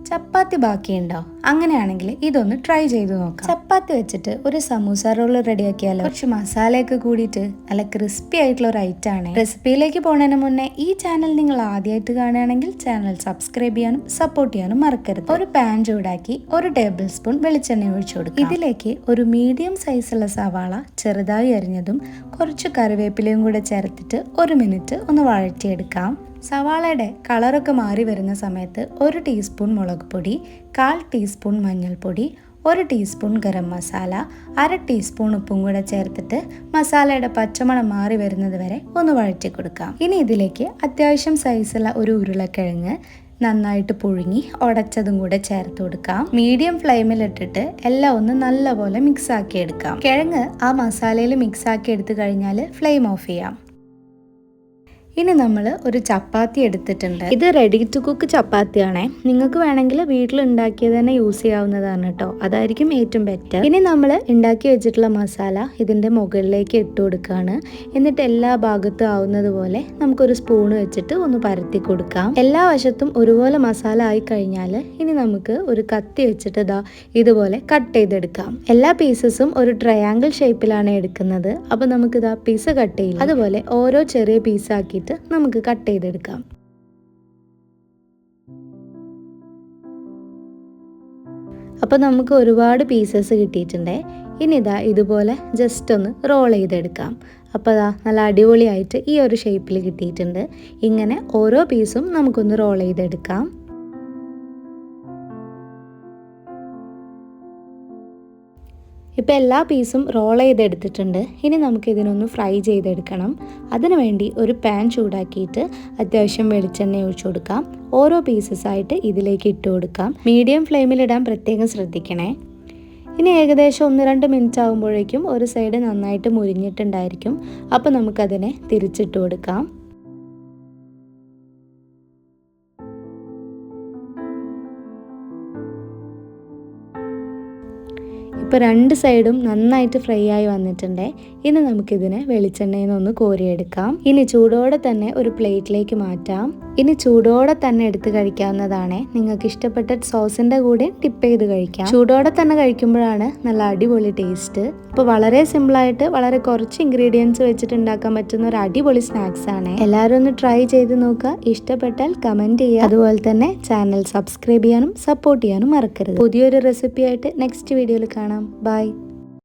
ചപ്പാത്തി ബാക്കിയുണ്ടോ? അങ്ങനെയാണെങ്കിൽ ഇതൊന്ന് ട്രൈ ചെയ്ത് നോക്കാം. ചപ്പാത്തി വെച്ചിട്ട് ഒരു സമൂസ റോൾ റെഡിയാക്കിയാലോ? കുറച്ച് മസാലയൊക്കെ കൂടിയിട്ട് നല്ല ക്രിസ്പി ആയിട്ടുള്ള ഒരു ഐറ്റം ആണ്. റെസിപ്പിയിലേക്ക് പോകുന്നതിന് മുന്നേ ഈ ചാനൽ നിങ്ങൾ ആദ്യമായിട്ട് കാണുകയാണെങ്കിൽ ചാനൽ സബ്സ്ക്രൈബ് ചെയ്യാനും സപ്പോർട്ട് ചെയ്യാനും മറക്കരുത്. ഒരു പാൻ ചൂടാക്കി 1 ടേബിൾ സ്പൂൺ വെളിച്ചെണ്ണ ഒഴിച്ചു കൊടുക്കുക. ഇതിലേക്ക് ഒരു മീഡിയം സൈസുള്ള സവാള ചെറുതായി അരിഞ്ഞതും കുറച്ച് കറിവേപ്പിലയും കൂടെ ചേർത്തിട്ട് 1 മിനിറ്റ് ഒന്ന് വഴറ്റിയെടുക്കാം. സവാളയുടെ കളറൊക്കെ മാറി വരുന്ന സമയത്ത് 1 ടീസ്പൂൺ മുളക് പൊടി, 1/4 ടീസ്പൂൺ മഞ്ഞൾപ്പൊടി, 1 ടീസ്പൂൺ ഗരം മസാല, 1/2 ടീസ്പൂൺ ഉപ്പും കൂടെ ചേർത്തിട്ട് മസാലയുടെ പച്ചമണം മാറി വരുന്നത് വരെ ഒന്ന് വഴറ്റി കൊടുക്കാം. ഇനി ഇതിലേക്ക് അത്യാവശ്യം സൈസുള്ള ഒരു ഉരുളക്കിഴങ്ങ് നന്നായിട്ട് പുഴുങ്ങി ഉടച്ചതും കൂടെ ചേർത്ത് കൊടുക്കാം. മീഡിയം ഫ്ലെയിമിൽ ഇട്ടിട്ട് എല്ലാം ഒന്ന് നല്ലപോലെ മിക്സ് ആക്കി എടുക്കാം. കിഴങ്ങ് ആ മസാലയിൽ മിക്സ് ആക്കി എടുത്തു കഴിഞ്ഞാൽ ഫ്ലെയിം ഓഫ് ചെയ്യാം. ഇനി നമ്മൾ ഒരു ചപ്പാത്തി എടുത്തിട്ടുണ്ട്. ഇത് റെഡി ടു കുക്ക് ചപ്പാത്തിയാണേ. നിങ്ങൾക്ക് വേണമെങ്കിൽ വീട്ടിൽ ഉണ്ടാക്കിയത് തന്നെ യൂസ് ചെയ്യാവുന്നതാണ് കേട്ടോ. അതായിരിക്കും ഏറ്റവും ബെറ്റർ. ഇനി നമ്മൾ ഉണ്ടാക്കി വെച്ചിട്ടുള്ള മസാല ഇതിൻ്റെ മുകളിലേക്ക് ഇട്ട് കൊടുക്കുകയാണ്. എന്നിട്ട് എല്ലാ ഭാഗത്തും ആവുന്നത് പോലെ നമുക്കൊരു സ്പൂൺ വെച്ചിട്ട് ഒന്ന് പരത്തി കൊടുക്കാം. എല്ലാ വശത്തും ഒരുപോലെ മസാല ആയി കഴിഞ്ഞാൽ ഇനി നമുക്ക് ഒരു കത്തി വെച്ചിട്ട് ഇതുപോലെ കട്ട് ചെയ്തെടുക്കാം. എല്ലാ പീസസും ഒരു ട്രയാങ്കിൾ ഷേപ്പിലാണ് എടുക്കുന്നത്. അപ്പോൾ നമുക്കിതാ പീസ് കട്ട് ചെയ്യില്ല, അതുപോലെ ഓരോ ചെറിയ പീസാക്കിയിട്ട് നമുക്ക് കട്ട് ചെയ്തെടുക്കാം. അപ്പോൾ നമുക്ക് ഒരുപാട് പീസസ് കിട്ടിയിട്ടുണ്ട്. ഇനി ഇതുപോലെ ജസ്റ്റ് ഒന്ന് റോൾ ചെയ്തെടുക്കാം. അപ്പോൾ നല്ല അടിപൊളിയായിട്ട് ഈ ഒരു ഷേപ്പിൽ കിട്ടിയിട്ടുണ്ട്. ഇങ്ങനെ ഓരോ പീസും നമുക്കൊന്ന് റോൾ ചെയ്തെടുക്കാം. ഇപ്പോൾ എല്ലാ പീസും റോൾ ചെയ്തെടുത്തിട്ടുണ്ട്. ഇനി നമുക്കിതിനൊന്ന് ഫ്രൈ ചെയ്തെടുക്കണം. അതിനുവേണ്ടി ഒരു പാൻ ചൂടാക്കിയിട്ട് അത്യാവശ്യം വെളിച്ചെണ്ണ ഒഴിച്ചു കൊടുക്കാം. ഓരോ പീസസായിട്ട് ഇതിലേക്ക് ഇട്ട് കൊടുക്കാം. മീഡിയം ഫ്ലെയിമിലിടാൻ പ്രത്യേകം ശ്രദ്ധിക്കണേ. ഇനി ഏകദേശം 1-2 മിനിറ്റ് ആകുമ്പോഴേക്കും ഒരു സൈഡ് നന്നായിട്ട് മുരിഞ്ഞിട്ടുണ്ടായിരിക്കും. അപ്പോൾ നമുക്കതിനെ തിരിച്ചിട്ട് കൊടുക്കാം. ഇപ്പോൾ 2 സൈഡും നന്നായിട്ട് ഫ്രൈ ആയി വന്നിട്ടുണ്ട്. ഇനി നമുക്കിതിനെ വെളിച്ചെണ്ണയിൽ നിന്ന് കോരിയെടുക്കാം. ഇനി ചൂടോടെ തന്നെ ഒരു പ്ലേറ്റിലേക്ക് മാറ്റാം. ഇനി ചൂടോടെ തന്നെ എടുത്ത് കഴിക്കാവുന്നതാണ്. നിങ്ങൾക്ക് ഇഷ്ടപ്പെട്ട സോസിൻ്റെ കൂടെ ടിപ്പ് ചെയ്ത് കഴിക്കാം. ചൂടോടെ തന്നെ കഴിക്കുമ്പോഴാണ് നല്ല അടിപൊളി ടേസ്റ്റ്. അപ്പോൾ വളരെ സിമ്പിളായിട്ട് വളരെ കുറച്ച് ഇൻഗ്രീഡിയൻസ് വെച്ചിട്ട് ഉണ്ടാക്കാൻ പറ്റുന്ന ഒരു അടിപൊളി സ്നാക്സ് ആണ്. എല്ലാവരും ഒന്ന് ട്രൈ ചെയ്ത് നോക്കുക. ഇഷ്ടപ്പെട്ടാൽ കമൻറ്റ് ചെയ്യുക. അതുപോലെ തന്നെ ചാനൽ സബ്സ്ക്രൈബ് ചെയ്യാനും സപ്പോർട്ട് ചെയ്യാനും മറക്കരുത്. പുതിയൊരു റെസിപ്പി ആയിട്ട് നെക്സ്റ്റ് വീഡിയോയിൽ കാണാം. ബൈ.